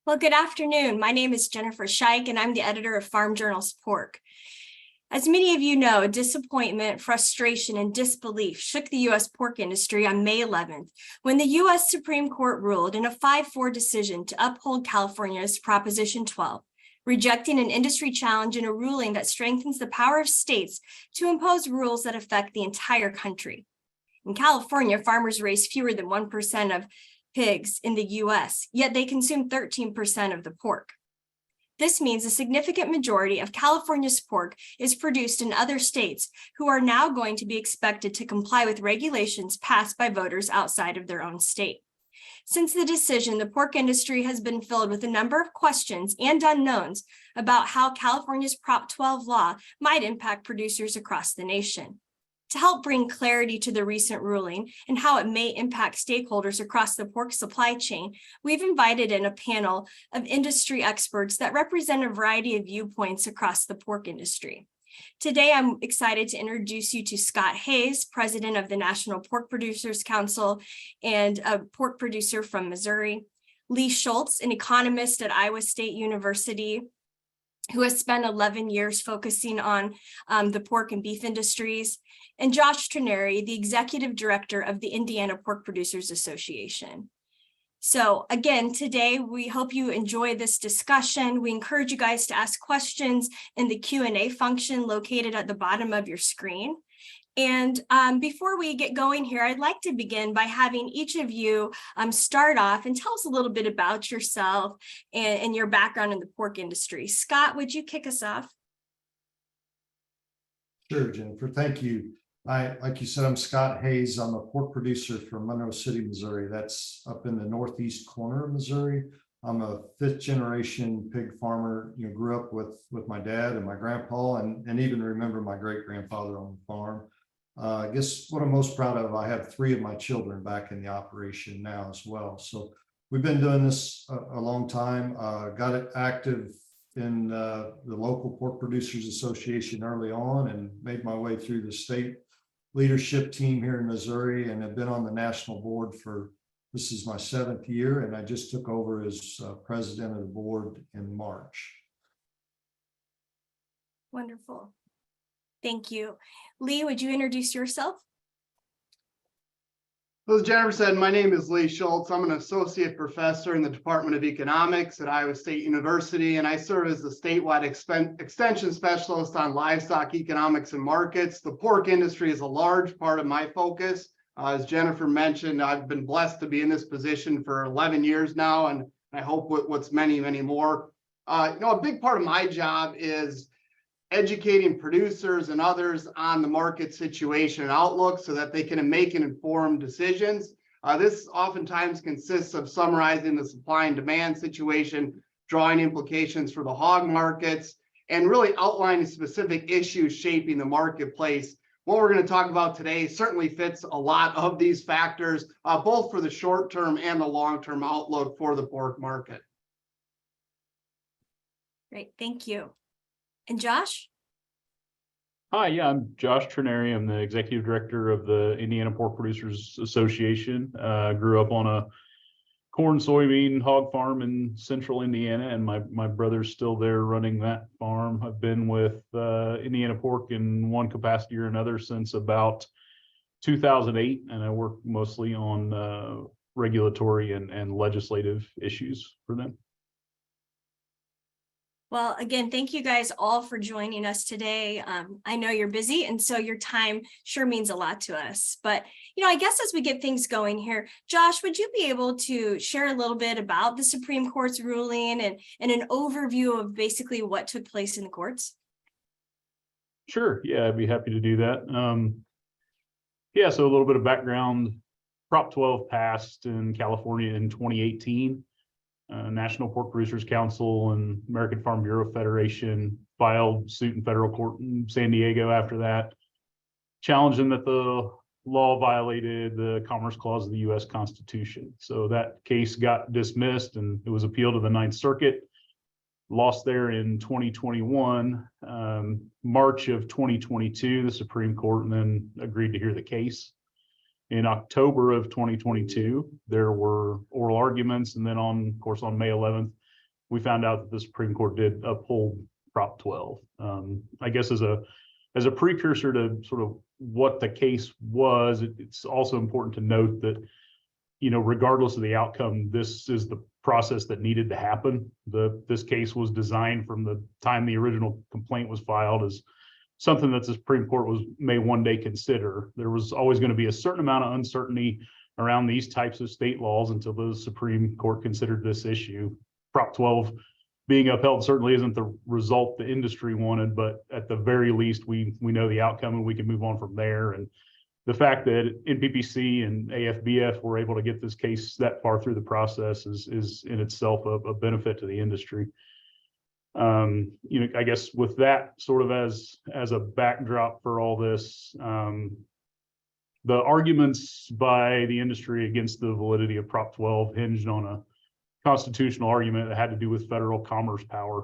Well, good afternoon. My name is Jennifer Shike, and I'm the editor of Farm Journal's Pork. As many of you know, disappointment, frustration, and disbelief shook the U.S. pork industry on May 11th, when the U.S. Supreme Court ruled in a 5-4 decision to uphold California's Proposition 12, rejecting an industry challenge in a ruling that strengthens the power of states to impose rules that affect the entire country. In California, farmers raise fewer than 1% of pigs in the U.S., yet they consume 13% of the pork. This means a significant majority of California's pork is produced in other states who are now going to be expected to comply with regulations passed by voters outside of their own state. Since the decision, the pork industry has been filled with a number of questions and unknowns about how California's Prop 12 law might impact producers across the nation. To help bring clarity to the recent ruling and how it may impact stakeholders across the pork supply chain, we've invited in a panel of industry experts that represent a variety of viewpoints across the pork industry. Today, I'm excited to introduce you to Scott Hayes, president of the National Pork Producers Council and a pork producer from Missouri, Lee Schultz, an economist at Iowa State University, who has spent 11 years focusing on the pork and beef industries, and Josh Trenary, the executive director of the Indiana Pork Producers Association. So again, today, we hope you enjoy this discussion. We encourage you guys to ask questions in the Q&A function located at the bottom of your screen. And before we get going here, I'd like to begin by having each of you start off and tell us a little bit about yourself and your background in the pork industry. Scott, would you kick us off? Sure, Jennifer, thank you. Like you said, I'm Scott Hayes. I'm a pork producer from Monroe City, Missouri. That's up in the northeast corner of Missouri. I'm a 5th generation pig farmer. Grew up with my dad and my grandpa, and even remember my great grandfather on the farm. I guess what I'm most proud of, I have 3 of my children back in the operation now as well. So we've been doing this a long time. Got it active in the local Pork Producers Association early on, and made my way through the state leadership team here in Missouri, and have been on the national board for, this is my 7th year, and I just took over as president of the board in March. Wonderful. Thank you. Lee, would you introduce yourself? As Jennifer said, my name is Lee Schultz. I'm an associate professor in the Department of Economics at Iowa State University, and I serve as the statewide extension specialist on livestock economics and markets. The pork industry is a large part of my focus. As Jennifer mentioned, I've been blessed to be in this position for 11 years now, and I hope what's many, many more. A big part of my job is educating producers and others on the market situation and outlook so that they can make informed decisions. This oftentimes consists of summarizing the supply and demand situation, drawing implications for the hog markets, and really outlining specific issues shaping the marketplace. What we're going to talk about today certainly fits a lot of these factors, both for the short-term and the long-term outlook for the pork market. Great, thank you. And Josh? Hi, yeah, I'm Josh Trenary. I'm the executive director of the Indiana Pork Producers Association. Grew up on a corn, soybean, hog farm in central Indiana, and my brother's still there running that farm. I've been with Indiana Pork in one capacity or another since about 2008, and I work mostly on regulatory and legislative issues for them. Well, again, thank you guys all for joining us today. I know you're busy, and so your time sure means a lot to us. But, I guess as we get things going here, Josh, would you be able to share a little bit about the Supreme Court's ruling and an overview of basically what took place in the courts? Sure. Yeah, I'd be happy to do that. So a little bit of background. Prop 12 passed in California in 2018. National Pork Producers Council and American Farm Bureau Federation filed suit in federal court in San Diego after that, challenging that the law violated the Commerce Clause of the U.S. Constitution. So that case got dismissed, and it was appealed to the Ninth Circuit. Lost there in 2021. March of 2022, the Supreme Court then agreed to hear the case. In October of 2022, there were oral arguments, and then of course, on May 11th, we found out that the Supreme Court did uphold Prop 12. I guess as a precursor to sort of what the case was, it's also important to note that, you know, regardless of the outcome, this is the process that needed to happen. This case was designed from the time the original complaint was filed as something that the Supreme Court may one day consider. There was always going to be a certain amount of uncertainty around these types of state laws until the Supreme Court considered this issue. Prop 12 being upheld certainly isn't the result the industry wanted, but at the very least, we know the outcome and we can move on from there. And the fact that NPPC and AFBF were able to get this case that far through the process is in itself a benefit to the industry. You know, I guess with that sort of as a backdrop for all this, the arguments by the industry against the validity of Prop 12 hinged on a constitutional argument that had to do with federal commerce power.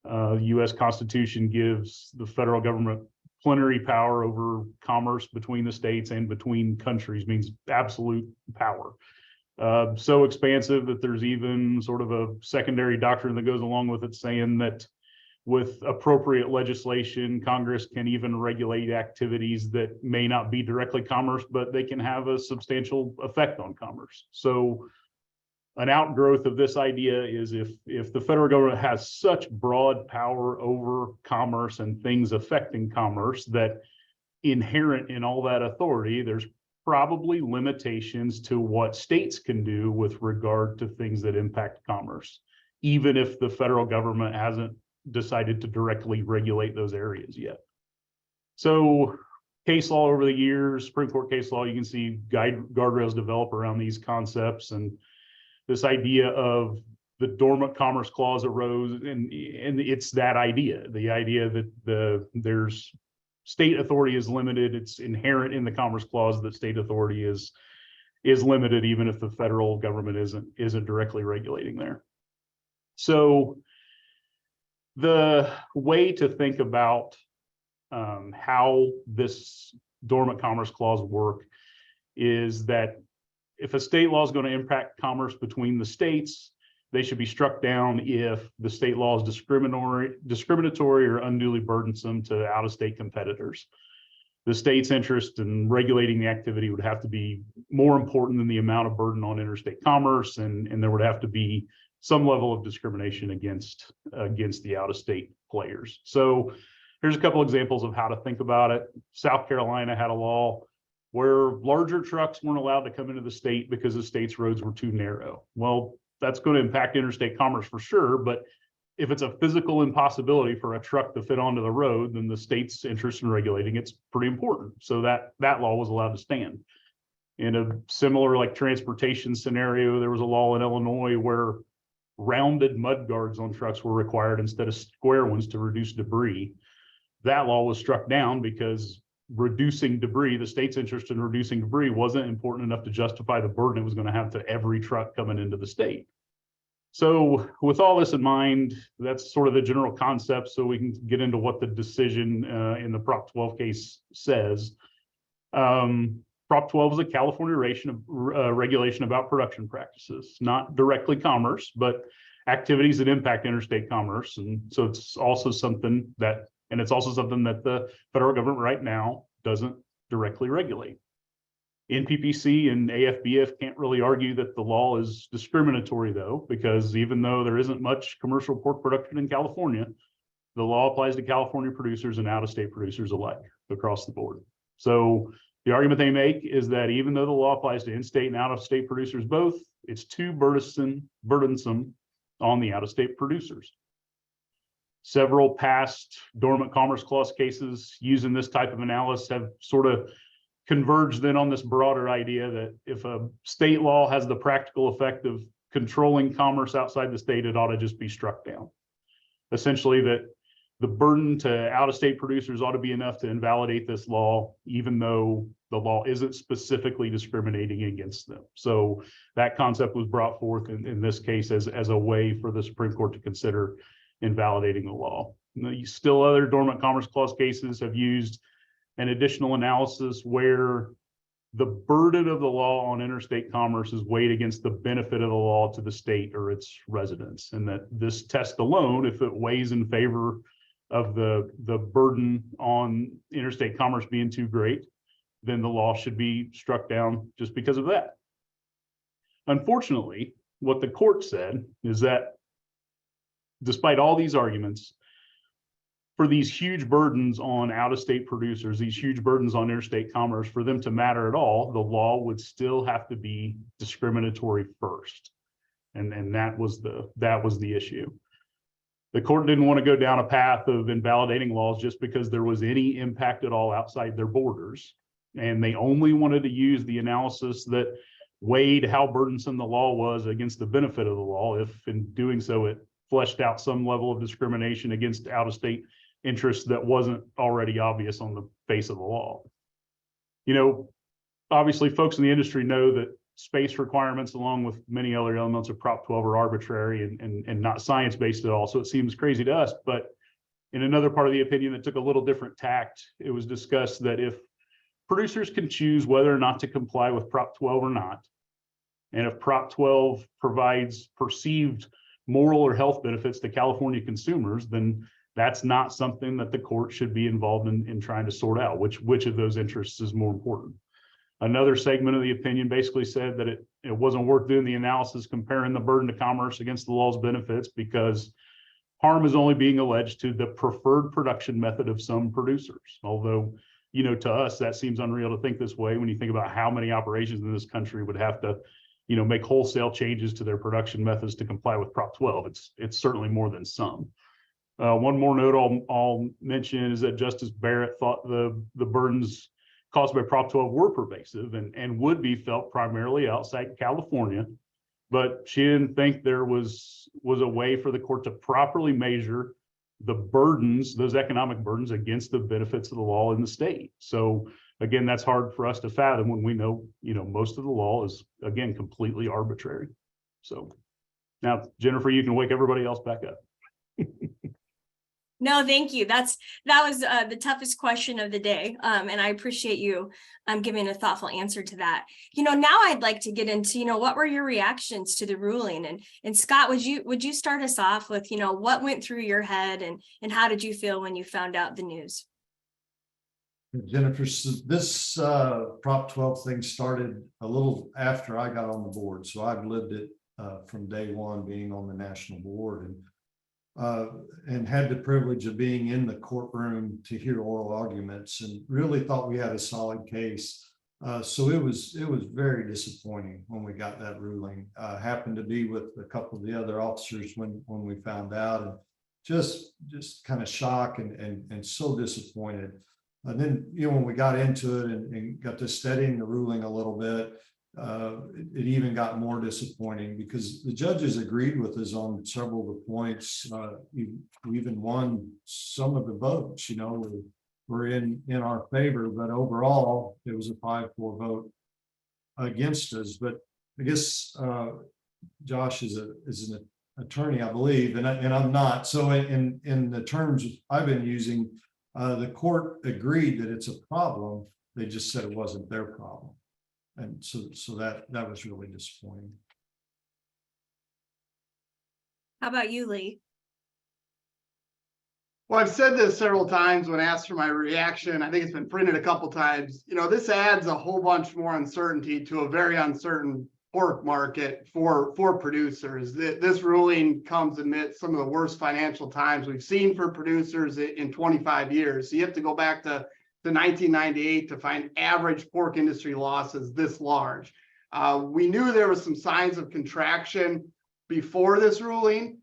The U.S. Constitution gives the federal government plenary power over commerce between the states and between countries, means absolute power. So expansive that there's even sort of a secondary doctrine that goes along with it, saying that with appropriate legislation, Congress can even regulate activities that may not be directly commerce, but they can have a substantial effect on commerce. So an outgrowth of this idea is if the federal government has such broad power over commerce and things affecting commerce, that inherent in all that authority, there's probably limitations to what states can do with regard to things that impact commerce, even if the federal government hasn't decided to directly regulate those areas yet. So case law over the years, Supreme Court case law, you can see guardrails develop around these concepts, and this idea of the dormant commerce clause arose, and it's that idea, the idea that there's state authority is limited. It's inherent in the Commerce Clause that state authority is limited, even if the federal government isn't directly regulating there. So the way to think about how this dormant Commerce Clause work is that if a state law is going to impact commerce between the states, they should be struck down if the state law is discriminatory or unduly burdensome to out-of-state competitors. The state's interest in regulating the activity would have to be more important than the amount of burden on interstate commerce, and there would have to be some level of discrimination against the out-of-state players. So here's a couple examples of how to think about it. South Carolina had a law where larger trucks weren't allowed to come into the state because the state's roads were too narrow. Well, that's going to impact interstate commerce for sure, but if it's a physical impossibility for a truck to fit onto the road, then the state's interest in regulating it's pretty important. So that law was allowed to stand. In a similar like transportation scenario, there was a law in Illinois where rounded mud guards on trucks were required instead of square ones to reduce debris. That law was struck down because reducing debris, the state's interest in reducing debris wasn't important enough to justify the burden it was going to have to every truck coming into the state. So with all this in mind, that's sort of the general concept, so we can get into what the decision in the Prop 12 case says. Prop 12 is a California regulation about production practices, not directly commerce, but activities that impact interstate commerce. And so it's also something that the federal government right now doesn't directly regulate. NPPC and AFBF can't really argue that the law is discriminatory, though, because even though there isn't much commercial pork production in California, the law applies to California producers and out-of-state producers alike across the board. So the argument they make is that even though the law applies to in-state and out-of-state producers both, it's too burdensome on the out-of-state producers. Several past dormant commerce clause cases using this type of analysis have sort of converged then on this broader idea that if a state law has the practical effect of controlling commerce outside the state, it ought to just be struck down. Essentially, that the burden to out-of-state producers ought to be enough to invalidate this law, even though the law isn't specifically discriminating against them. So that concept was brought forth in this case as a way for the Supreme Court to consider invalidating the law. Still, other dormant commerce clause cases have used an additional analysis where the burden of the law on interstate commerce is weighed against the benefit of the law to the state or its residents, and that this test alone, if it weighs in favor of the burden on interstate commerce being too great, then the law should be struck down just because of that. Unfortunately, what the court said is that despite all these arguments, for these huge burdens on out-of-state producers, these huge burdens on interstate commerce, for them to matter at all, the law would still have to be discriminatory first. And that was the issue. The court didn't want to go down a path of invalidating laws just because there was any impact at all outside their borders. And they only wanted to use the analysis that weighed how burdensome the law was against the benefit of the law, if in doing so it fleshed out some level of discrimination against out-of-state interests that wasn't already obvious on the face of the law. You know, obviously folks in the industry know that space requirements, along with many other elements of Prop 12, are arbitrary and not science-based at all. So it seems crazy to us. But in another part of the opinion that took a little different tact, it was discussed that if producers can choose whether or not to comply with Prop 12 or not, and if Prop 12 provides perceived moral or health benefits to California consumers, then that's not something that the court should be involved in trying to sort out which of those interests is more important. Another segment of the opinion basically said that it wasn't worth doing the analysis comparing the burden to commerce against the law's benefits, because harm is only being alleged to the preferred production method of some producers. Although, you know, to us, that seems unreal to think this way when you think about how many operations in this country would have to, you know, make wholesale changes to their production methods to comply with Prop 12. It's certainly more than some. One more note I'll mention is that Justice Barrett thought the burdens caused by Prop 12 were pervasive and would be felt primarily outside California, but she didn't think there was a way for the court to properly measure the burdens, those economic burdens, against the benefits of the law in the state. So again, that's hard for us to fathom when we know, you know, most of the law is, again, completely arbitrary. So now, Jennifer, you can wake everybody else back up. No, thank you. That was the toughest question of the day. And I appreciate you giving a thoughtful answer to that. You know, now I'd like to get into, you know, what were your reactions to the ruling? And Scott, would you start us off with, you know, what went through your head and how did you feel when you found out the news? Jennifer, so this Prop 12 thing started a little after I got on the board. So I've lived it from day one, being on the national board, and had the privilege of being in the courtroom to hear oral arguments, and really thought we had a solid case. So it was very disappointing when we got that ruling. Happened to be with a couple of the other officers when we found out, and just kind of shocked and so disappointed. And then, you know, when we got into it and got to studying the ruling a little bit, it even got more disappointing because the judges agreed with us on several of the points. We even won some of the votes, you know, were in our favor, but overall it was a 5-4 vote against us. But I guess Josh is an attorney, I believe, and I'm not. So in the terms I've been using, the court agreed that it's a problem. They just said it wasn't their problem. And so that was really disappointing. How about you, Lee? Well, I've said this several times when asked for my reaction. I think it's been printed a couple times. You know, this adds a whole bunch more uncertainty to a very uncertain pork market for producers. This ruling comes amid some of the worst financial times we've seen for producers in 25 years. So you have to go back to 1998 to find average pork industry losses this large. We knew there was some signs of contraction before this ruling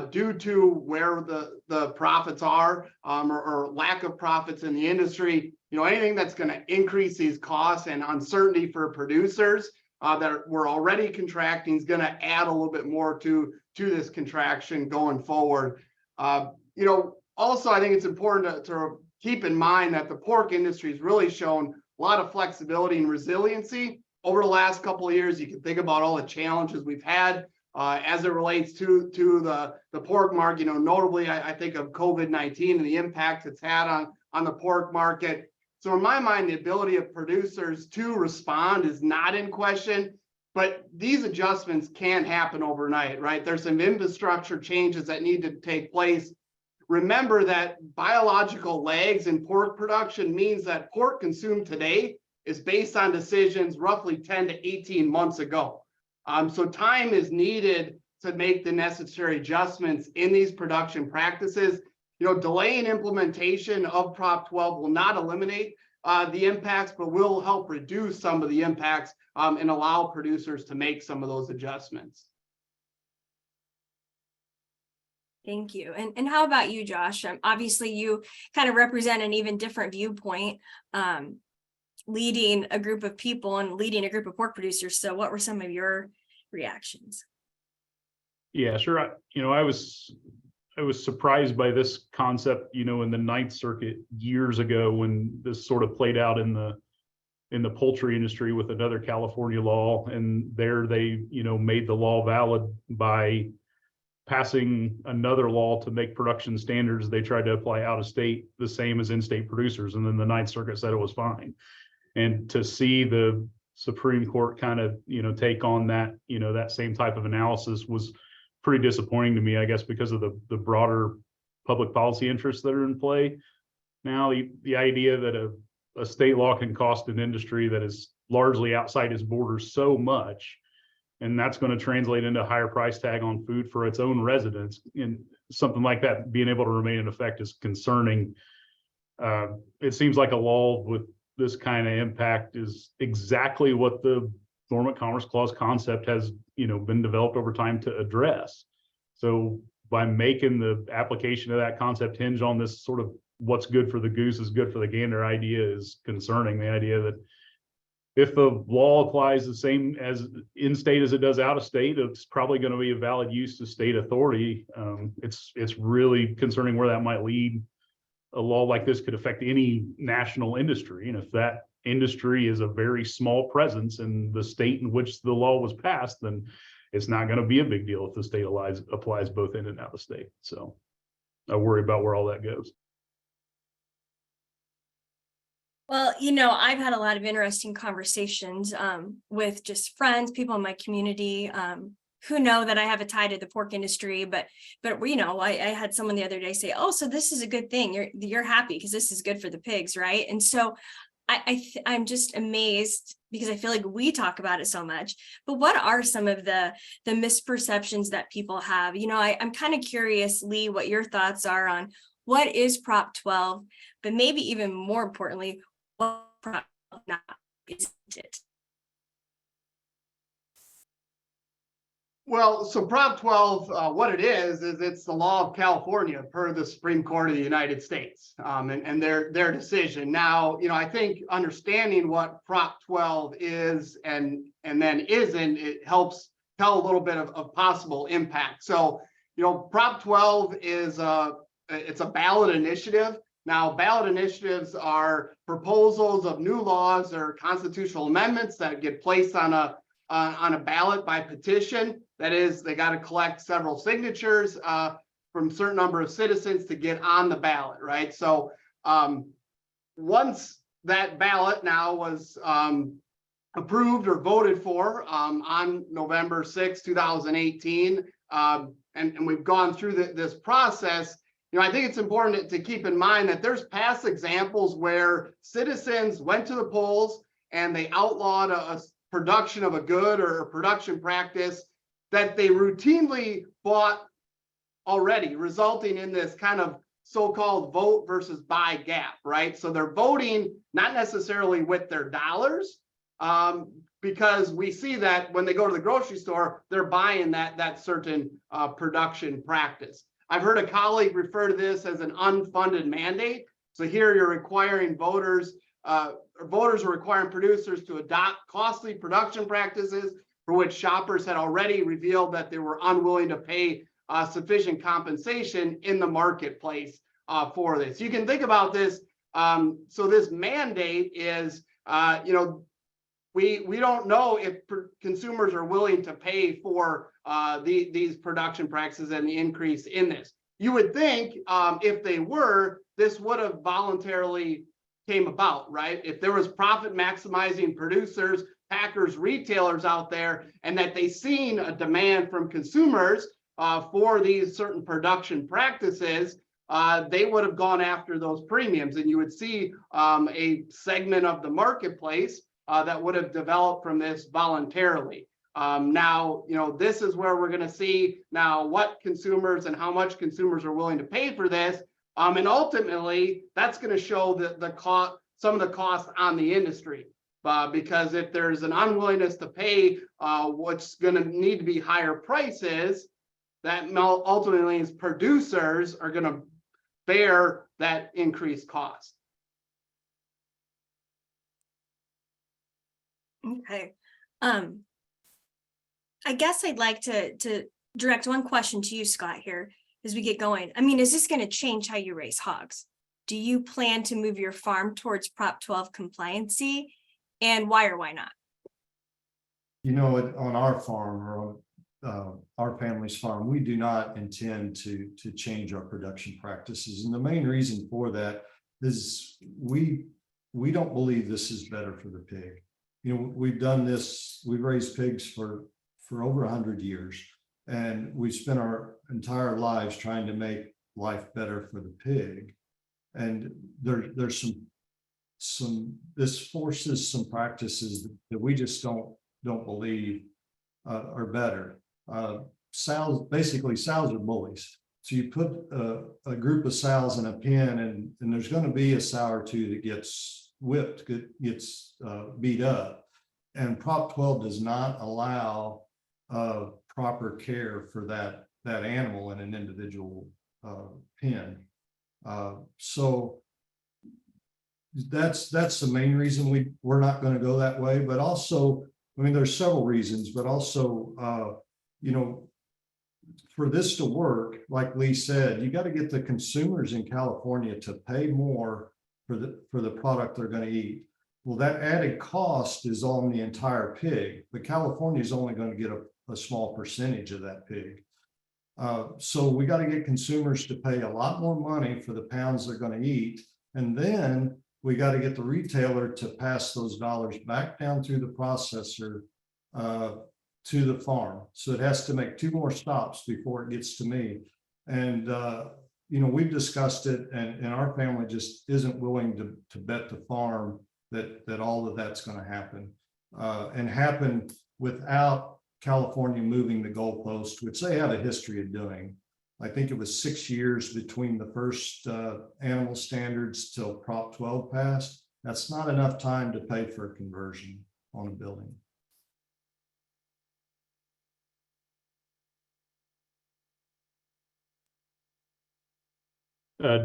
due to where the profits are or lack of profits in the industry. You know, anything that's going to increase these costs and uncertainty for producers that were already contracting is going to add a little bit more to this contraction going forward. You know, also, I think it's important to keep in mind that the pork industry has really shown a lot of flexibility and resiliency over the last couple of years. You can think about all the challenges we've had as it relates to the pork market. You know, notably, I think of COVID-19 and the impact it's had on the pork market. So in my mind, the ability of producers to respond is not in question, but these adjustments can't happen overnight, right? There's some infrastructure changes that need to take place. Remember that biological lags in pork production means that pork consumed today is based on decisions roughly 10 to 18 months ago. So time is needed to make the necessary adjustments in these production practices. Delaying implementation of Prop 12 will not eliminate the impacts, but will help reduce some of the impacts and allow producers to make some of those adjustments. Thank you. And how about you, Josh? Obviously, you kind of represent an even different viewpoint, leading a group of people and leading a group of pork producers. So what were some of your reactions? Yeah, sure. I was surprised by this concept, in the Ninth Circuit years ago when this sort of played out in the poultry industry with another California law. And there they, made the law valid by passing another law to make production standards they tried to apply out of state the same as in-state producers. And then the Ninth Circuit said it was fine. And to see the Supreme Court kind of, take on that, that same type of analysis was pretty disappointing to me, I guess, because of the broader public policy interests that are in play. Now, the idea that a state law can cost an industry that is largely outside its borders so much, and that's going to translate into a higher price tag on food for its own residents, and something like that being able to remain in effect is concerning. It seems like a law with this kind of impact is exactly what the Dormant Commerce Clause concept has, been developed over time to address. So by making the application of that concept hinge on this sort of what's good for the goose is good for the gander idea is concerning. The idea that if the law applies the same as in state as it does out of state, it's probably going to be a valid use of state authority. It's really concerning where that might lead. A law like this could affect any national industry. And if that industry is a very small presence in the state in which the law was passed, then it's not going to be a big deal if the state applies both in and out of state. So I worry about where all that goes. Well, I've had a lot of interesting conversations with just friends, people in my community who know that I have a tie to the pork industry, but I had someone the other day say, "Oh, so this is a good thing. You're happy because this is good for the pigs, right?" And so I'm just amazed because I feel like we talk about it so much. But what are some of the misperceptions that people have? I'm kind of curious, Lee, what your thoughts are on what is Prop 12, but maybe even more importantly, what Prop 12 not isn't it? Well, so Prop 12, what it is it's the law of California per the Supreme Court of the United States and their decision. Now, I think understanding what Prop 12 is and then isn't, it helps tell a little bit of possible impact. So, Prop 12 is it's a ballot initiative. Now, ballot initiatives are proposals of new laws or constitutional amendments that get placed on a ballot by petition. That is, they got to collect several signatures from a certain number of citizens to get on the ballot, right? So once that ballot now was approved or voted for on November 6, 2018, and we've gone through this process, I think it's important to keep in mind that there's past examples where citizens went to the polls and they outlawed a production of a good or a production practice that they routinely fought already, resulting in this kind of so-called vote versus buy gap, right? So they're voting not necessarily with their dollars, because we see that when they go to the grocery store, they're buying that certain production practice. I've heard a colleague refer to this as an unfunded mandate. So here you're requiring voters are requiring producers to adopt costly production practices for which shoppers had already revealed that they were unwilling to pay sufficient compensation in the marketplace for this. You can think about this. So this mandate is, we don't know if consumers are willing to pay for these production practices and the increase in this. You would think if they were, this would have voluntarily came about, right? If there was profit maximizing producers, packers, retailers out there, and that they seen a demand from consumers for these certain production practices, they would have gone after those premiums, and you would see a segment of the marketplace that would have developed from this voluntarily. Now, this is where we're going to see now what consumers and how much consumers are willing to pay for this. And ultimately, that's going to show the cost, some of the costs on the industry. Because if there's an unwillingness to pay what's going to need to be higher prices, that ultimately means producers are going to bear that increased cost. Okay. I guess I'd like to direct one question to you, Scott, here as we get going. I mean, is this going to change how you raise hogs? Do you plan to move your farm towards Prop 12 compliancy? And why or why not? On our farm, or on our family's farm, we do not intend to change our production practices. And the main reason for that is we don't believe this is better for the pig. We've done this, we've raised pigs for over 100 years, and we spent our entire lives trying to make life better for the pig. And there's this forces some practices that we just don't believe are better. Sows are bullies. So you put a group of sows in a pen, and there's going to be a sow or two that gets whipped, gets beat up. And Prop 12 does not allow proper care for that animal in an individual pen. So that's the main reason we're not going to go that way. But also, I mean, there's several reasons, but also, for this to work, like Lee said, you got to get the consumers in California to pay more for the product they're going to eat. Well, that added cost is on the entire pig, but California is only going to get a small percentage of that pig. So we got to get consumers to pay a lot more money for the pounds they're going to eat. And then we got to get the retailer to pass those dollars back down through the processor to the farm. So it has to make 2 more stops before it gets to me. And, we've discussed it, and our family just isn't willing to bet the farm that all of that's going to happen and happen without California moving the goalpost, which they have a history of doing. I think it was 6 years between the first animal standards till Prop 12 passed. That's not enough time to pay for a conversion on a building.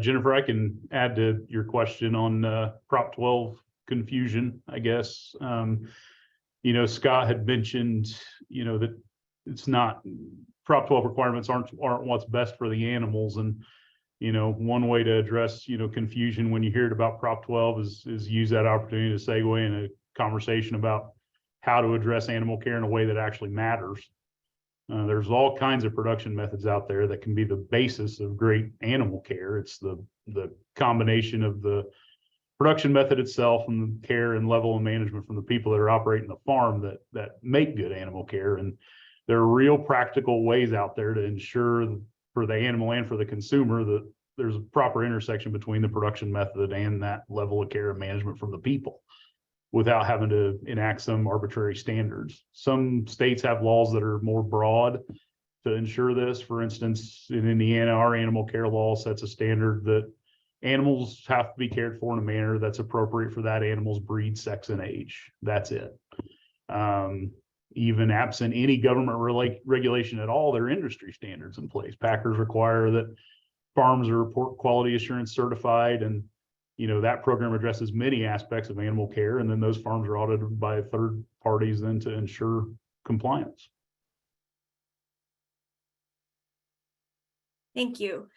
Jennifer, I can add to your question on Prop 12 confusion, I guess. Scott had mentioned, that it's not, Prop 12 requirements aren't what's best for the animals. And, one way to address, confusion when you hear it about Prop 12 is use that opportunity to segue in a conversation about how to address animal care in a way that actually matters. There's all kinds of production methods out there that can be the basis of great animal care. It's the combination of the production method itself and the care and level of management from the people that are operating the farm that make good animal care. And there are real practical ways out there to ensure for the animal and for the consumer that there's a proper intersection between the production method and that level of care and management from the people, without having to enact some arbitrary standards. Some states have laws that are more broad to ensure this. For instance, in Indiana, our animal care law sets a standard that animals have to be cared for in a manner that's appropriate for that animal's breed, sex, and age. That's it. Even absent any government regulation at all, there are industry standards in place. Packers require that farms are pork quality assurance certified, and that program addresses many aspects of animal care, and then those farms are audited by third parties then to ensure compliance. Thank you.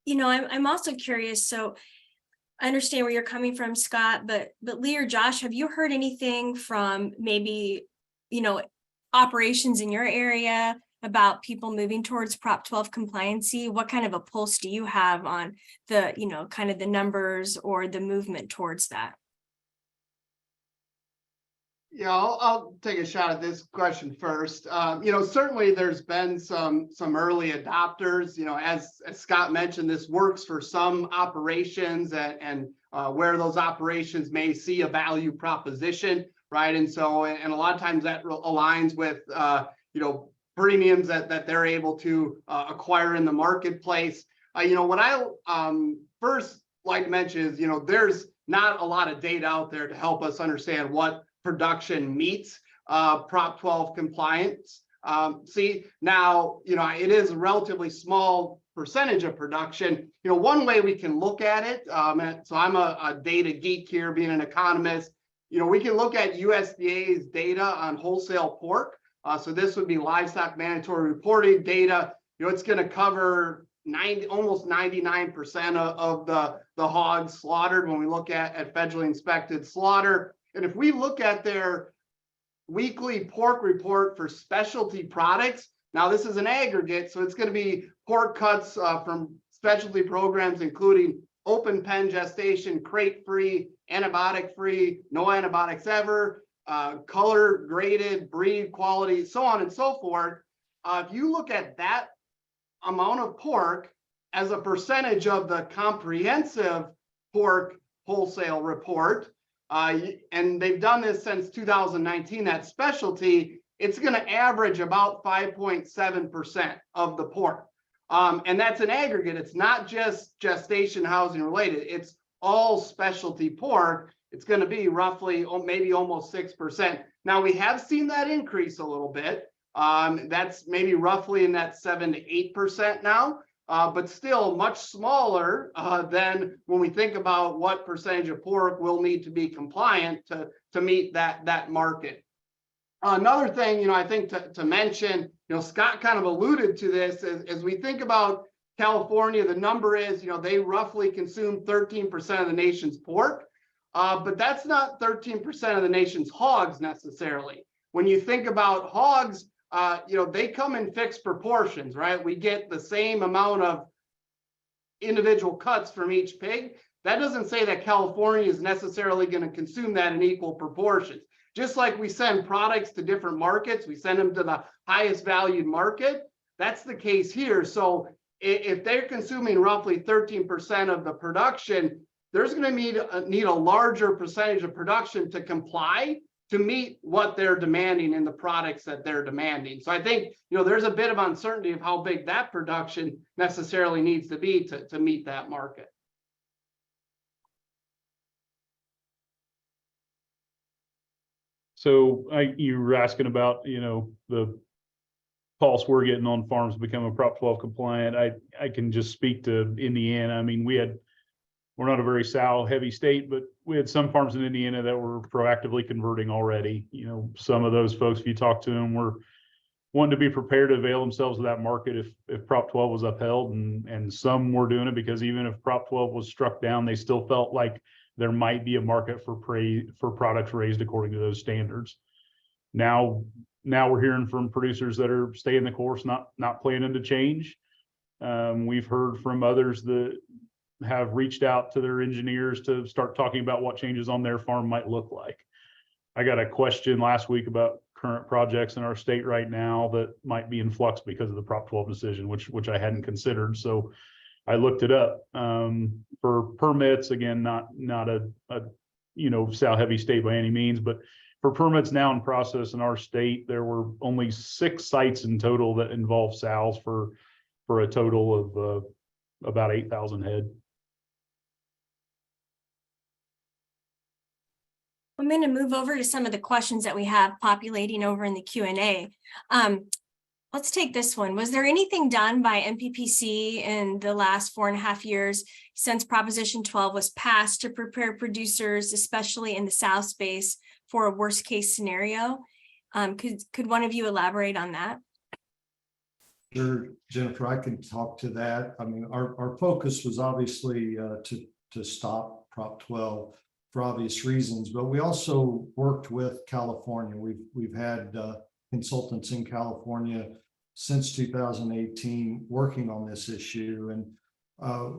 I'm also curious. So I understand where you're coming from, Scott, but Lee or Josh, have you heard anything from maybe, operations in your area about people moving towards Prop 12 compliancy? What kind of a pulse do you have on the, kind of the numbers or the movement towards that? Yeah, I'll take a shot at this question first. Certainly there's been some early adopters. As Scott mentioned, this works for some operations and where those operations may see a value proposition, right? And a lot of times that aligns with premiums that they're able to acquire in the marketplace. What I first like to mention is there's not a lot of data out there to help us understand what production meets Prop 12 compliance. It is a relatively small percentage of production. One way we can look at it, so I'm a data geek here, being an economist, we can look at USDA's data on wholesale pork. So this would be livestock mandatory reporting data. It's going to cover almost 99% of the hogs slaughtered when we look at federally inspected slaughter. And if we look at their weekly pork report for specialty products, now this is an aggregate, so it's going to be pork cuts from specialty programs, including open pen gestation, crate-free, antibiotic-free, no antibiotics ever, color graded, breed quality, so on and so forth. If you look at that amount of pork as a percentage of the comprehensive pork wholesale report, and they've done this since 2019, that specialty, it's going to average about 5.7% of the pork. And that's an aggregate. It's not just gestation housing related. It's all specialty pork. It's going to be roughly maybe almost 6%. Now, we have seen that increase a little bit. That's maybe roughly in that 7 to 8% now. But still much smaller than when we think about what percentage of pork will need to be compliant to meet that market. Another thing, I think to mention, Scott kind of alluded to this, as we think about California, the number is, they roughly consume 13% of the nation's pork, but that's not 13% of the nation's hogs necessarily. When you think about hogs, they come in fixed proportions, right? We get the same amount of individual cuts from each pig. That doesn't say that California is necessarily going to consume that in equal proportions. Just like we send products to different markets, we send them to the highest valued market. That's the case here. So if they're consuming roughly 13% of the production, there's going to need a larger percentage of production to comply to meet what they're demanding in the products that they're demanding. So I think, there's a bit of uncertainty of how big that production necessarily needs to be to meet that market. So you were asking about, the pulse we're getting on farms becoming Prop 12 compliant. I can just speak to Indiana. I mean, we're not a very sow heavy state, but we had some farms in Indiana that were proactively converting already. Some of those folks, if you talk to them, were wanting to be prepared to avail themselves of that market if Prop 12 was upheld, and some were doing it because even if Prop 12 was struck down, they still felt like there might be a market for products raised according to those standards. Now we're hearing from producers that are staying the course, not planning to change. We've heard from others that have reached out to their engineers to start talking about what changes on their farm might look like. I got a question last week about current projects in our state right now that might be in flux because of the Prop 12 decision, which I hadn't considered. So I looked it up for permits. Again, not a sow heavy state by any means, but for permits now in process in our state, there were only 6 sites in total that involve sows for a total of about 8,000 head. I'm going to move over to some of the questions that we have populating over in the Q&A. Let's take this one. Was there anything done by MPPC in the last 4.5 years since Proposition 12 was passed to prepare producers, especially in the sow space, for a worst case scenario? Could one of you elaborate on that? Sure, Jennifer, I can talk to that. I mean, our focus was obviously to stop Prop 12 for obvious reasons, but we also worked with California. We've had consultants in California since 2018 working on this issue, and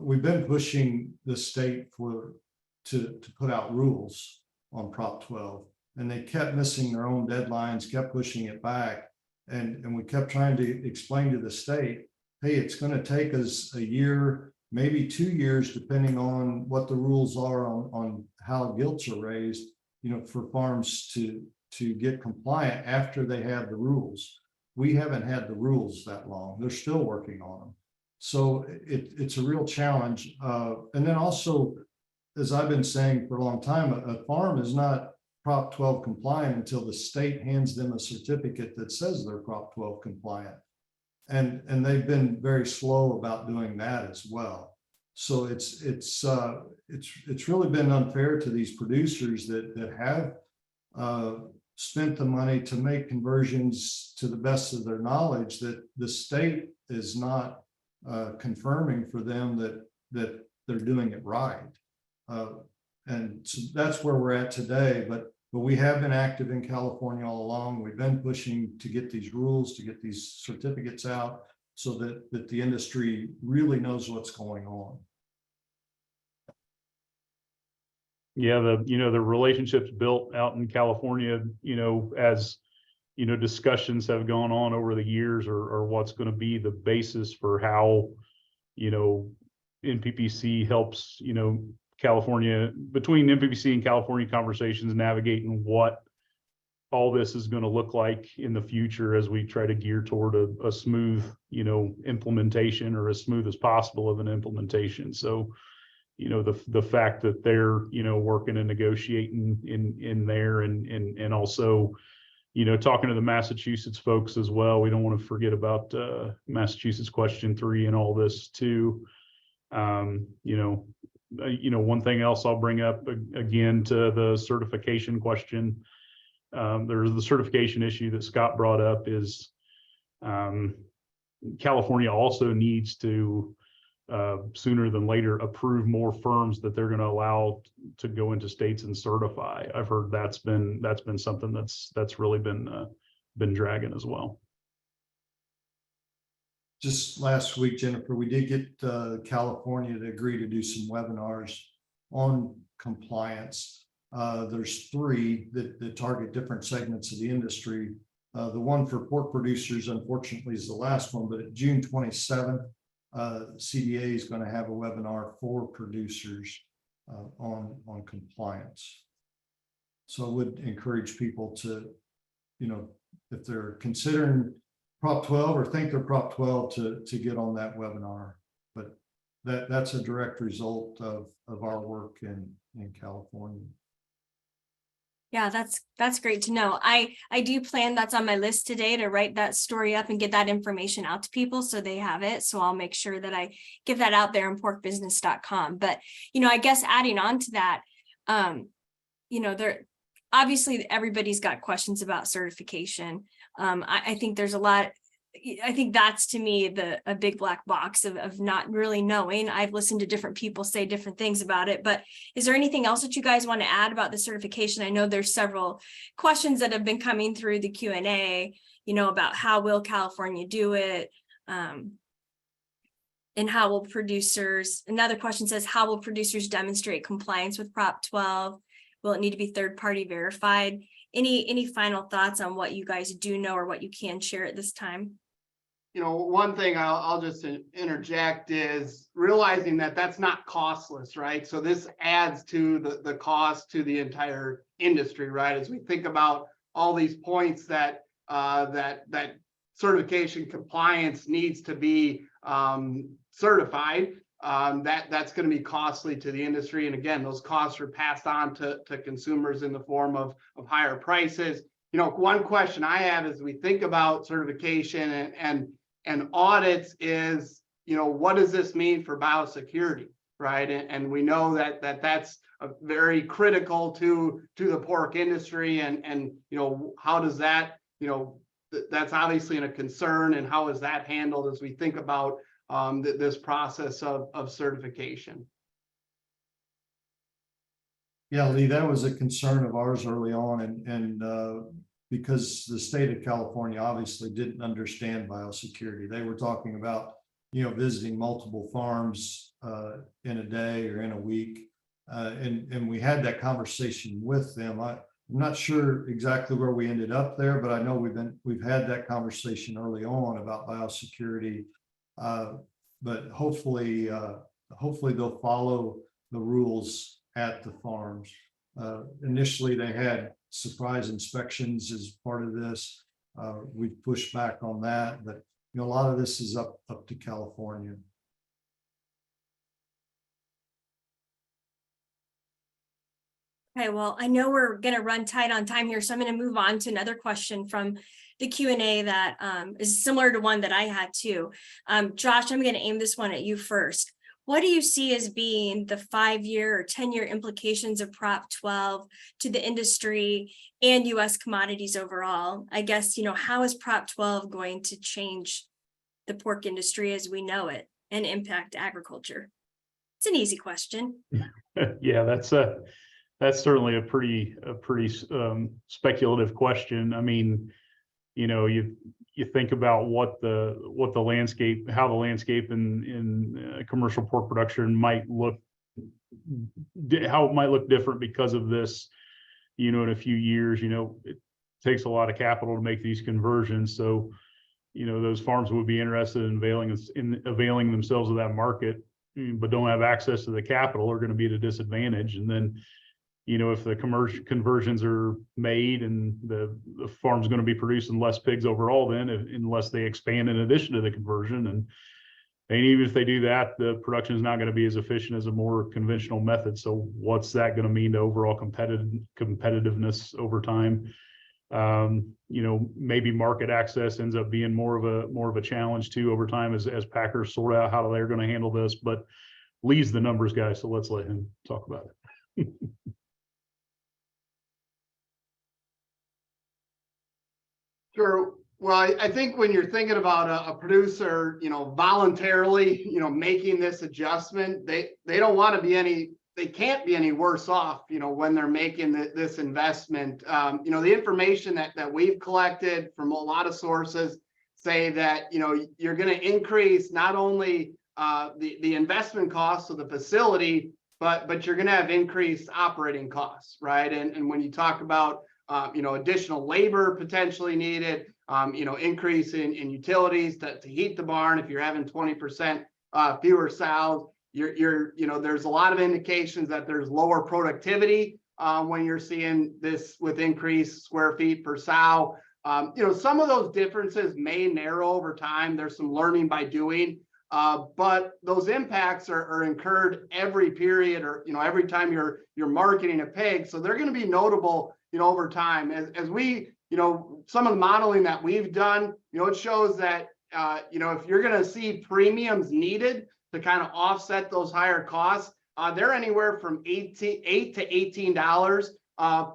we've been pushing the state to put out rules on Prop 12, and they kept missing their own deadlines, kept pushing it back, and we kept trying to explain to the state, hey, it's going to take us a year, maybe 2 years, depending on what the rules are on how gilts are raised, for farms to get compliant after they have the rules. We haven't had the rules that long. They're still working on them. So it's a real challenge. And then also, as I've been saying for a long time, a farm is not Prop 12 compliant until the state hands them a certificate that says they're Prop 12 compliant. And they've been very slow about doing that as well. So it's really been unfair to these producers that have spent the money to make conversions to the best of their knowledge, that the state is not confirming for them that they're doing it right. And so that's where we're at today. But we have been active in California all along. We've been pushing to get these rules, to get these certificates out, so that the industry really knows what's going on. Yeah, the relationships built out in California, as discussions have gone on over the years, or what's going to be the basis for how NPPC helps California, between NPPC and California conversations, navigating what all this is going to look like in the future as we try to gear toward a smooth implementation, or as smooth as possible of an implementation. So the fact that they're working and negotiating in there, and also talking to the Massachusetts folks as well. We don't want to forget about Massachusetts question 3 and all this too. One thing else I'll bring up again to the certification question. There's the certification issue that Scott brought up. Is California also needs to sooner than later approve more firms that they're going to allow to go into states and certify. I've heard that's been something that's really been dragging as well. Just last week, Jennifer, we did get California to agree to do some webinars on compliance. There's 3 that target different segments of the industry. The one for pork producers, unfortunately, is the last one, but at June 27th, CDA is going to have a webinar for producers on compliance. So I would encourage people to, if they're considering Prop 12 or think they're Prop 12, to get on that webinar. But that's a direct result of our work in California. Yeah, that's great to know. I do plan, that's on my list today, to write that story up and get that information out to people so they have it. So I'll make sure that I give that out there on porkbusiness.com. But, I guess adding on to that, there obviously everybody's got questions about certification. I think there's a lot. I think that's, to me, a big black box of not really knowing. I've listened to different people say different things about it, but is there anything else that you guys want to add about the certification? I know there's several questions that have been coming through the Q&A, about how will California do it? And how will producers, another question says, how will producers demonstrate compliance with Prop 12? Will it need to be third-party verified? Any final thoughts on what you guys do know or what you can share at this time? One thing I'll just interject is realizing that that's not costless, right? So this adds to the cost to the entire industry, right? As we think about all these points that that certification compliance needs to be certified, that's going to be costly to the industry. And again, those costs are passed on to consumers in the form of higher prices. One question I have as we think about certification and audits is, what does this mean for biosecurity, right? And we know that's very critical to the pork industry, and how does that, that's obviously a concern, and how is that handled as we think about this process of certification? Yeah, Lee, that was a concern of ours early on, and because the state of California obviously didn't understand biosecurity. They were talking about, visiting multiple farms in a day or in a week. And we had that conversation with them. I'm not sure exactly where we ended up there, but I know we've had that conversation early on about biosecurity. But hopefully they'll follow the rules at the farms. Initially, they had surprise inspections as part of this. We pushed back on that, but a lot of this is up to California. Okay, well, I know we're going to run tight on time here, so I'm going to move on to another question from the Q&A that is similar to one that I had too. Josh, I'm going to aim this one at you first. What do you see as being the 5-year or 10-year implications of Prop 12 to the industry and U.S. commodities overall? I guess, how is Prop 12 going to change the pork industry as we know it and impact agriculture? It's an easy question. Yeah, that's certainly a pretty speculative question. I mean, you think about what the landscape, how the landscape in commercial pork production might look, how it might look different because of this, in a few years. It takes a lot of capital to make these conversions. So, those farms would be interested in availing themselves of that market, but don't have access to the capital, are going to be at a disadvantage. And then, if the conversions are made and the farm's going to be producing less pigs overall, then unless they expand in addition to the conversion, and even if they do that, the production is not going to be as efficient as a more conventional method. So what's that going to mean to overall competitiveness over time? Maybe market access ends up being more of a challenge too over time as packers sort out how they're going to handle this. But Lee's the numbers guy, so let's let him talk about it. Sure. Well, I think when you're thinking about a producer, voluntarily, making this adjustment, they don't want to be they can't be any worse off, when they're making this investment. The information that we've collected from a lot of sources say that, you're going to increase not only the investment costs of the facility, but you're going to have increased operating costs, right? And when you talk about additional labor potentially needed, increase in utilities to heat the barn. If you're having 20% fewer sows, there's a lot of indications that there's lower productivity when you're seeing this with increased square feet per sow. Some of those differences may narrow over time. There's some learning by doing, but those impacts are incurred every period, or every time you're marketing a pig. So they're going to be notable, over time. As we, some of the modeling that we've done, it shows that if you're going to see premiums needed to kind of offset those higher costs, they're anywhere from $8 to $18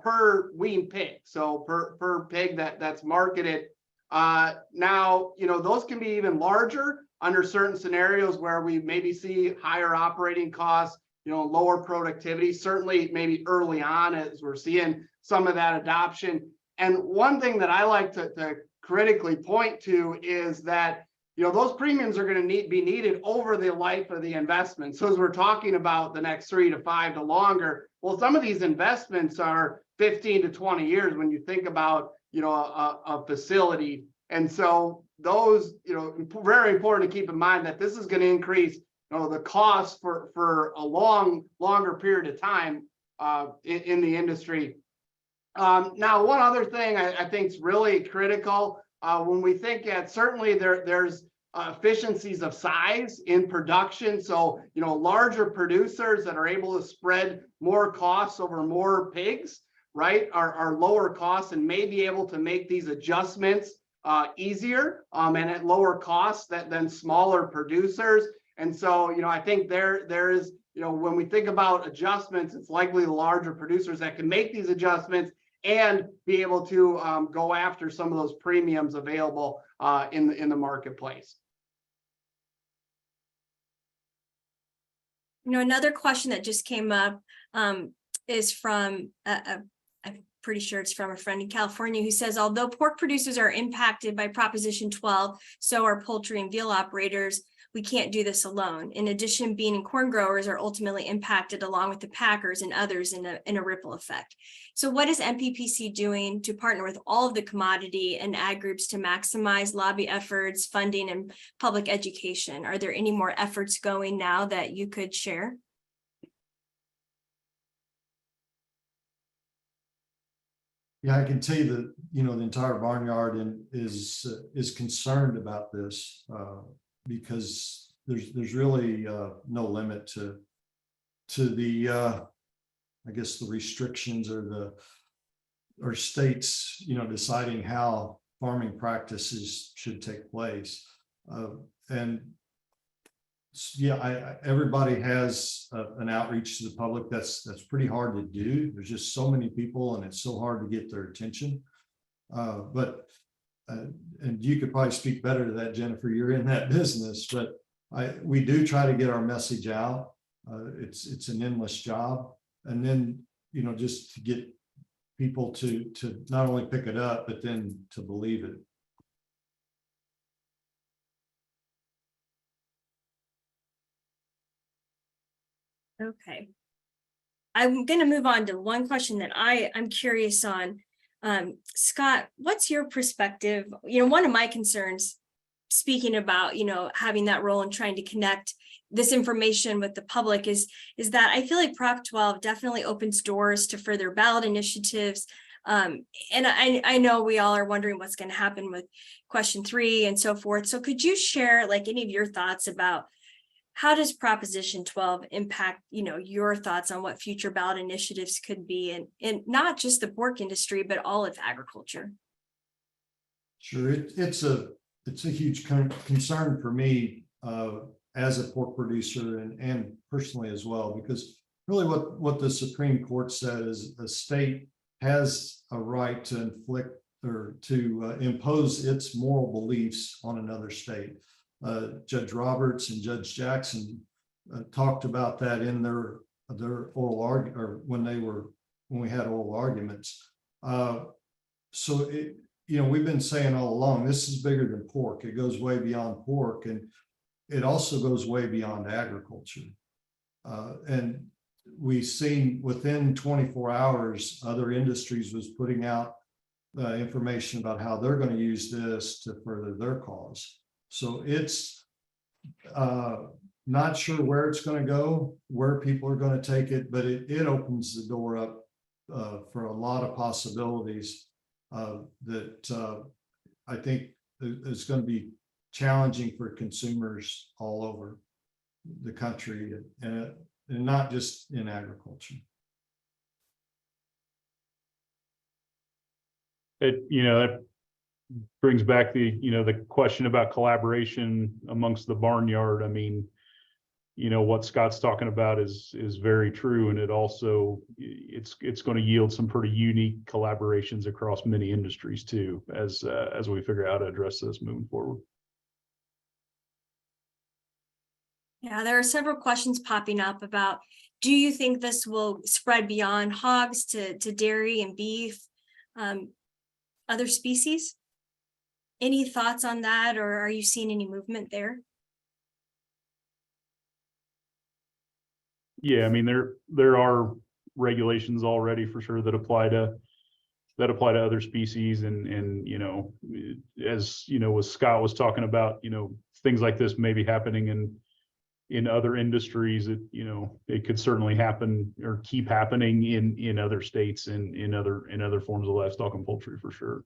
per weaned pig. So per pig that's marketed. Now, those can be even larger under certain scenarios where we maybe see higher operating costs, lower productivity, certainly maybe early on as we're seeing some of that adoption. And one thing that I like to critically point to is that, those premiums are going to be needed over the life of the investment. So as we're talking about the next 3 to 5 to longer, well, some of these investments are 15 to 20 years when you think about, a facility. And so those, very important to keep in mind that this is going to increase, the cost for a longer period of time in the industry. Now, one other thing I think is really critical when we think at certainly there's efficiencies of size in production. So, larger producers that are able to spread more costs over more pigs, right, are lower costs and may be able to make these adjustments easier and at lower costs than smaller producers. And so, I think there is, when we think about adjustments, it's likely the larger producers that can make these adjustments and be able to go after some of those premiums available in the marketplace. Another question that just came up is from a pretty sure it's from a friend in California, who says, although pork producers are impacted by Proposition 12, so are poultry and veal operators. We can't do this alone. In addition, bean and corn growers are ultimately impacted along with the packers and others in a ripple effect. So what is MPPC doing to partner with all of the commodity and ag groups to maximize lobby efforts, funding, and public education? Are there any more efforts going now that you could share? Yeah, I can tell you that, the entire barnyard is concerned about this because there's really no limit to the I guess the restrictions or states, deciding how farming practices should take place. And yeah, everybody has an outreach to the public. That's pretty hard to do. There's just so many people and it's so hard to get their attention. And you could probably speak better to that, Jennifer. You're in that business, but we do try to get our message out. It's an endless job. And then, just to get people to not only pick it up, but then to believe it. Okay. I'm going to move on to one question that I'm curious on. Scott, what's your perspective? One of my concerns, speaking about, having that role and trying to connect this information with the public is that I feel like Prop 12 definitely opens doors to further ballot initiatives. And I know we all are wondering what's going to happen with question 3 and so forth. So could you share any of your thoughts about how does Proposition 12 impact, your thoughts on what future ballot initiatives could be, and not just the pork industry, but all of agriculture? Sure, it's a huge concern for me as a pork producer and personally as well, because really what the Supreme Court said is a state has a right to inflict or to impose its moral beliefs on another state. Judge Roberts and Judge Jackson talked about that in their oral argument, or when we had oral arguments. So we've been saying all along, this is bigger than pork. It goes way beyond pork, and it also goes way beyond agriculture. And we've seen within 24 hours, other industries was putting out information about how they're going to use this to further their cause. So it's not sure where it's going to go, where people are going to take it, but it opens the door up for a lot of possibilities that I think is going to be challenging for consumers all over the country, and not just in agriculture. That brings back the question about collaboration amongst the barnyard. I mean, what Scott's talking about is very true, and it also it's going to yield some pretty unique collaborations across many industries too, as we figure out how to address this moving forward. Yeah, there are several questions popping up about, do you think this will spread beyond hogs to dairy and beef, other species? Any thoughts on that, or are you seeing any movement there? Yeah, I mean, there are regulations already for sure that apply to other species, and as what Scott was talking about, things like this may be happening in other industries. It could certainly happen or keep happening in other states and in other forms of livestock and poultry for sure.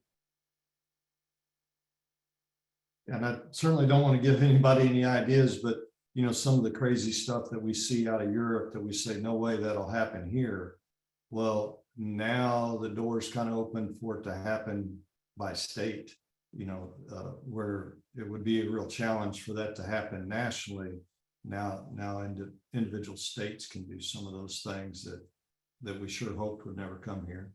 And I certainly don't want to give anybody any ideas, but some of the crazy stuff that we see out of Europe that we say, no way that'll happen here. Well, now the door's kind of open for it to happen by state, where it would be a real challenge for that to happen nationally. Now individual states can do some of those things that we sure hoped would never come here.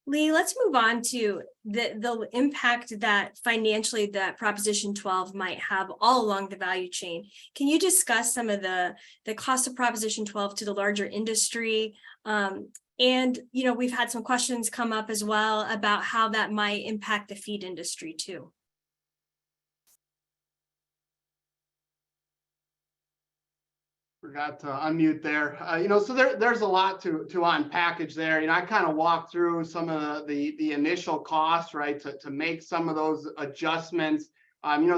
Lee, let's move on to the impact that financially that Proposition 12 might have all along the value chain. Can you discuss some of the cost of Proposition 12 to the larger industry? And, you know, we've had some questions come up as well about how that might impact the feed industry too. Forgot to unmute there. So there's a lot to unpackage there. I kind of walked through some of the initial costs, right, to make some of those adjustments.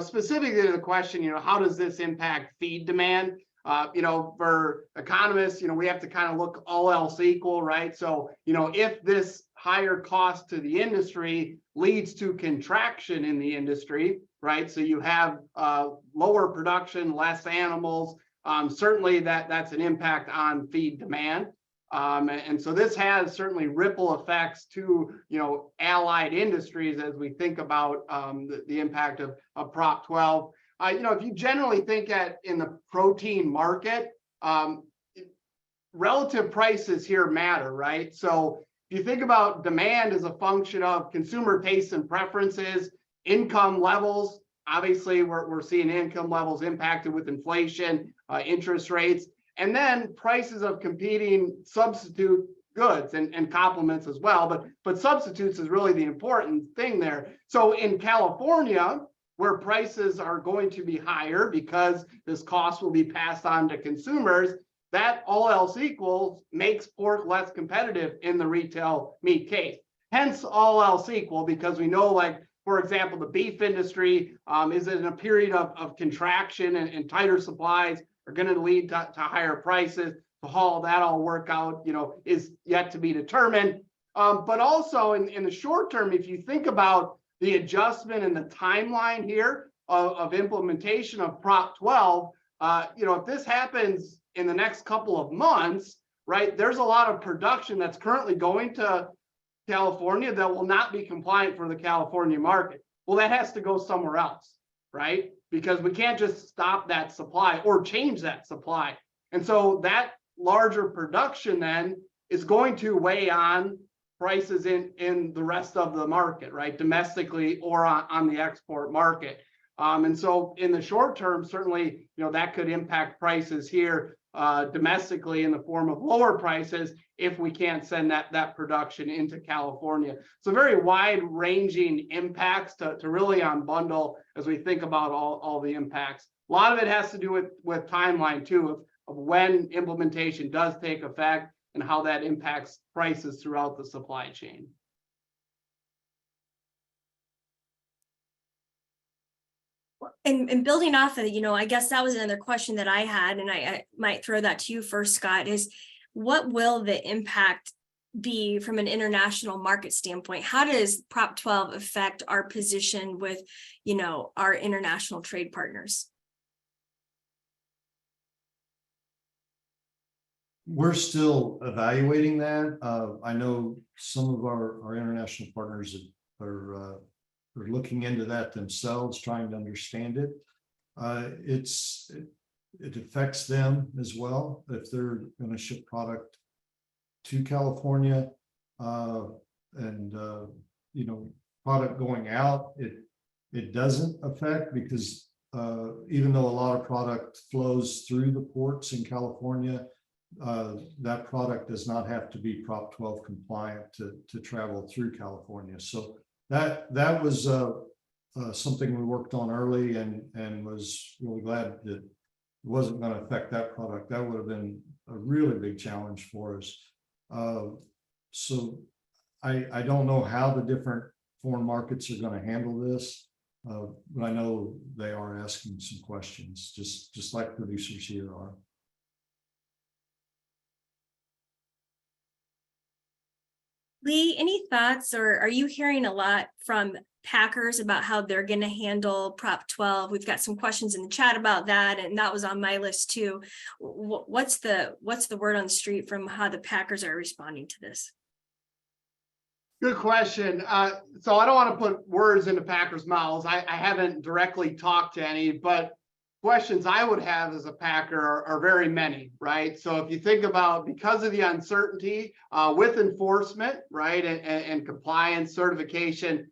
Specifically to the question, how does this impact feed demand? For economists, we have to kind of look all else equal, right? So, if this higher cost to the industry leads to contraction in the industry, right? So you have lower production, less animals. Certainly that's an impact on feed demand. And so this has certainly ripple effects to, allied industries as we think about the impact of Prop 12. If you generally think in the protein market, relative prices here matter, right? So if you think about demand as a function of consumer tastes and preferences, income levels, obviously we're seeing income levels impacted with inflation, interest rates, and then prices of competing substitute goods and complements as well. But substitutes is really the important thing there. So in California, where prices are going to be higher because this cost will be passed on to consumers, that all else equals makes pork less competitive in the retail meat case. Hence all else equal, because we know, like, for example, the beef industry is in a period of contraction and tighter supplies are going to lead to higher prices. So how that all work out, is yet to be determined. But also in the short term, if you think about the adjustment and the timeline here of implementation of Prop 12, if this happens in the next couple of months, right, there's a lot of production that's currently going to California that will not be compliant for the California market. Well, that has to go somewhere else, right? Because we can't just stop that supply or change that supply. And so that larger production then is going to weigh on prices in the rest of the market, right? Domestically or on the export market. And so in the short term, certainly, that could impact prices here domestically in the form of lower prices if we can't send that production into California. So very wide ranging impacts to really unbundle as we think about all the impacts. A lot of it has to do with timeline too, of when implementation does take effect and how that impacts prices throughout the supply chain. And building off of, I guess that was another question that I had, and I might throw that to you first, Scott, is what will the impact be from an international market standpoint? How does Prop 12 affect our position with, our international trade partners? We're still evaluating that. I know some of our international partners are looking into that themselves, trying to understand it. It affects them as well if they're going to ship product to California, and product going out. It doesn't affect because even though a lot of product flows through the ports in California, that product does not have to be Prop 12 compliant to travel through California. So that was something we worked on early and was really glad that it wasn't going to affect that product. That would have been a really big challenge for us. So I don't know how the different foreign markets are going to handle this, but I know they are asking some questions, just like producers here are. Lee, any thoughts, or are you hearing a lot from packers about how they're going to handle Prop 12? We've got some questions in the chat about that, and that was on my list too. What's the word on the street from how the packers are responding to this? Good question. So I don't want to put words into packers' mouths. I haven't directly talked to any, but questions I would have as a packer are very many, right? So if you think about, because of the uncertainty with enforcement, right, and compliance certification,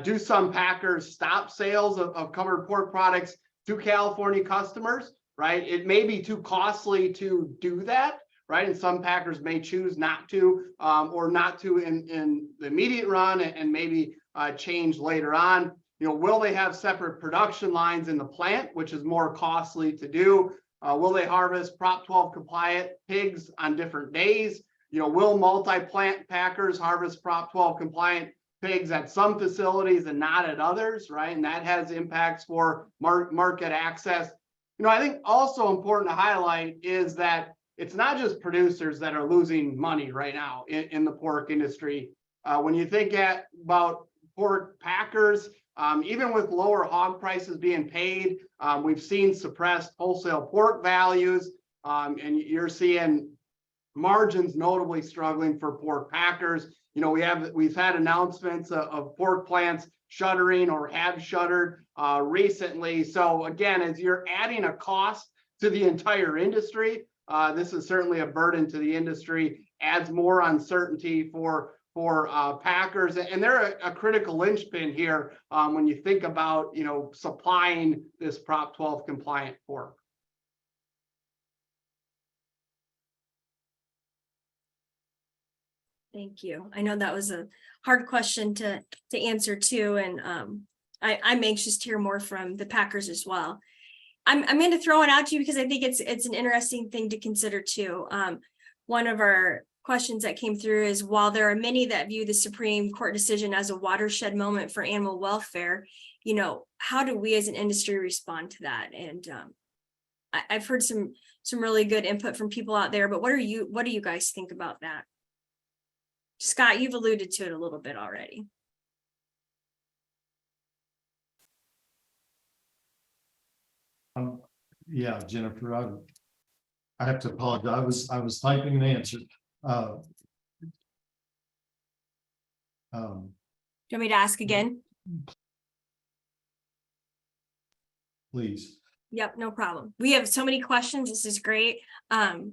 do some packers stop sales of covered pork products to California customers, right? It may be too costly to do that, right? And some packers may choose not to, or not to in the immediate run, and maybe change later on. You know, will they have separate production lines in the plant, which is more costly to do? Will they harvest Prop 12 compliant pigs on different days? You know, will multi-plant packers harvest Prop 12 compliant pigs at some facilities and not at others, right? And that has impacts for market access. You know, I think also important to highlight is that it's not just producers that are losing money right now in the pork industry. When you think about pork packers, even with lower hog prices being paid, we've seen suppressed wholesale pork values, and you're seeing margins notably struggling for pork packers. You know, we've had announcements of pork plants shuttering or have shuttered recently. So again, as you're adding a cost to the entire industry, this is certainly a burden to the industry, adds more uncertainty for packers, and they're a critical linchpin here when you think about, you know, supplying this Prop 12 compliant pork. Thank you. I know that was a hard question to answer too, and I'm anxious to hear more from the packers as well. I'm going to throw it out to you because I think it's an interesting thing to consider too. One of our questions that came through is, while there are many that view the Supreme Court decision as a watershed moment for animal welfare, you know, how do we as an industry respond to that? And I've heard some really good input from people out there, but what do you guys think about that? Scott, you've alluded to it a little bit already. Yeah, Jennifer, I have to apologize. I was typing an answer. Do you want me to ask again? Please. Yep, no problem. We have so many questions. This is great.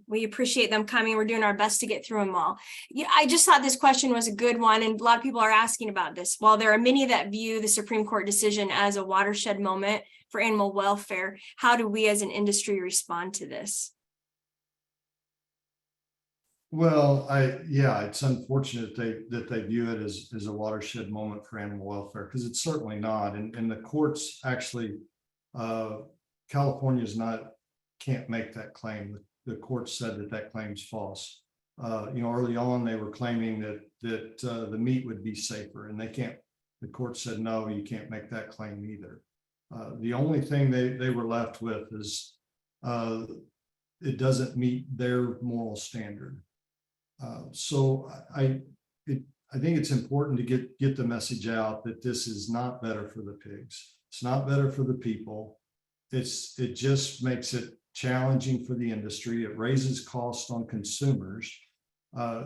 We appreciate them coming. We're doing our best to get through them all. Yeah, I just thought this question was a good one, and a lot of people are asking about this. While there are many that view the Supreme Court decision as a watershed moment for animal welfare, how do we as an industry respond to this? Well, it's unfortunate that they view it as a watershed moment for animal welfare, because it's certainly not. And the courts actually, California's can't make that claim. The court said that claim's false. You know, early on they were claiming that the meat would be safer, and the court said, no, you can't make that claim either. The only thing they were left with is it doesn't meet their moral standard. So I think it's important to get the message out that this is not better for the pigs. It's not better for the people. It just makes it challenging for the industry. It raises costs on consumers. I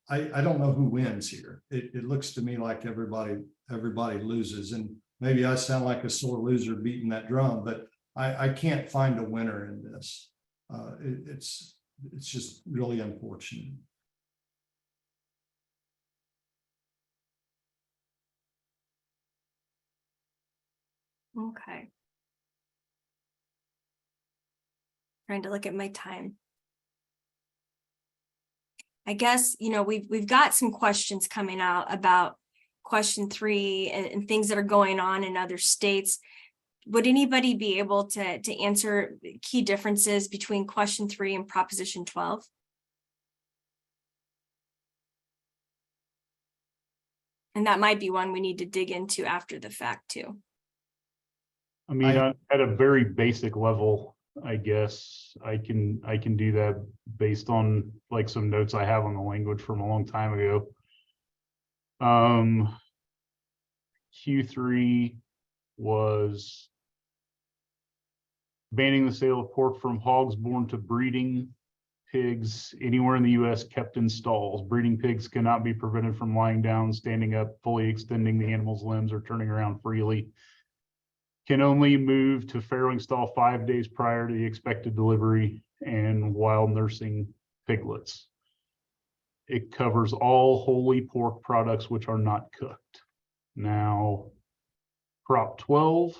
don't know who wins here. It looks to me like everybody loses, and maybe I sound like a sore loser beating that drum, but I can't find a winner in this. It's just really unfortunate. Okay. Trying to look at my time. I guess, you know, we've got some questions coming out about question 3 and things that are going on in other states. Would anybody be able to answer key differences between question 3 and Proposition 12? And that might be one we need to dig into after the fact too. I mean, at a very basic level, I guess I can do that based on like some notes I have on the language from a long time ago. Q3 was banning the sale of pork from hogs born to breeding pigs anywhere in the U.S. kept in stalls. Breeding pigs cannot be prevented from lying down, standing up, fully extending the animal's limbs, or turning around freely. can only move to farrowing stall 5 days prior to the expected delivery and while nursing piglets. It covers all wholly pork products which are not cooked. Now, Prop 12,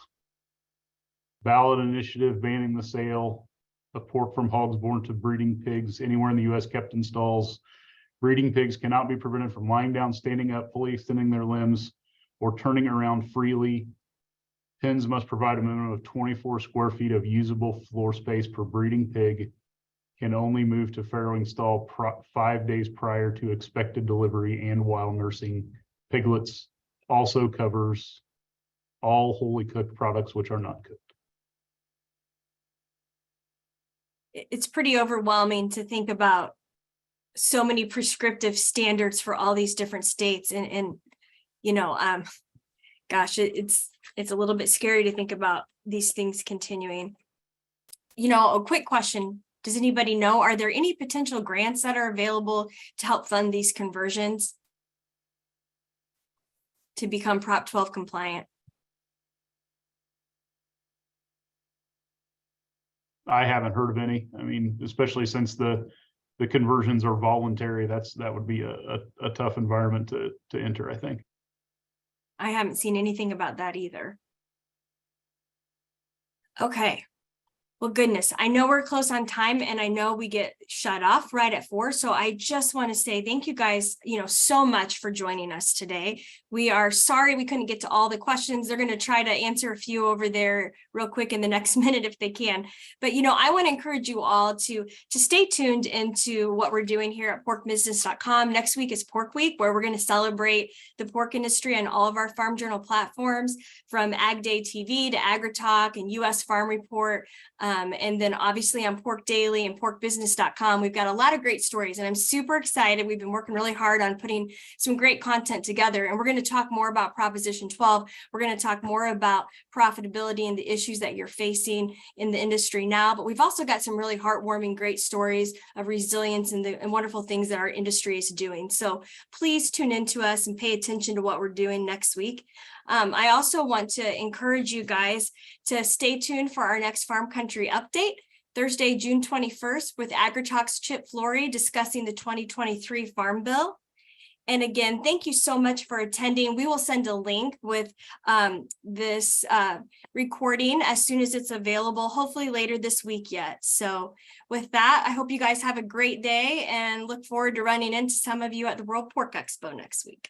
ballot initiative banning the sale of pork from hogs born to breeding pigs anywhere in the U.S. kept in stalls. Breeding pigs cannot be prevented from lying down, standing up, fully extending their limbs, or turning around freely. Pens must provide a minimum of 24 square feet of usable floor space per breeding pig. Can only move to farrowing stall 5 days prior to expected delivery and while nursing piglets. Also covers all wholly cooked products which are not cooked. It's pretty overwhelming to think about so many prescriptive standards for all these different states, and you know, gosh, it's a little bit scary to think about these things continuing. You know, a quick question. Does anybody know, are there any potential grants that are available to help fund these conversions to become Prop 12 compliant? I haven't heard of any. I mean, especially since the conversions are voluntary, that would be a tough environment to enter, I think. I haven't seen anything about that either. Okay. Well, goodness, I know we're close on time and I know we get shut off right at 4. So I just want to say thank you guys, so much for joining us today. We are sorry we couldn't get to all the questions. They're going to try to answer a few over there real quick in the next minute if they can. But, I want to encourage you all to stay tuned into what we're doing here at porkbusiness.com. Next week is Pork Week, where we're going to celebrate the pork industry on all of our Farm Journal platforms, from Ag Day TV to AgriTalk and US Farm Report. And then obviously on Pork Daily and porkbusiness.com, we've got a lot of great stories and I'm super excited. We've been working really hard on putting some great content together, and we're going to talk more about Proposition 12. We're going to talk more about profitability and the issues that you're facing in the industry now, but we've also got some really heartwarming, great stories of resilience and wonderful things that our industry is doing. So please tune into us and pay attention to what we're doing next week. I also want to encourage you guys to stay tuned for our next Farm Country update, Thursday, June 21st, with AgriTalk's Chip Flory discussing the 2023 Farm Bill. And again, thank you so much for attending. We will send a link with this recording as soon as it's available, hopefully later this week yet. So with that, I hope you guys have a great day and look forward to running into some of you at the World Pork Expo next week.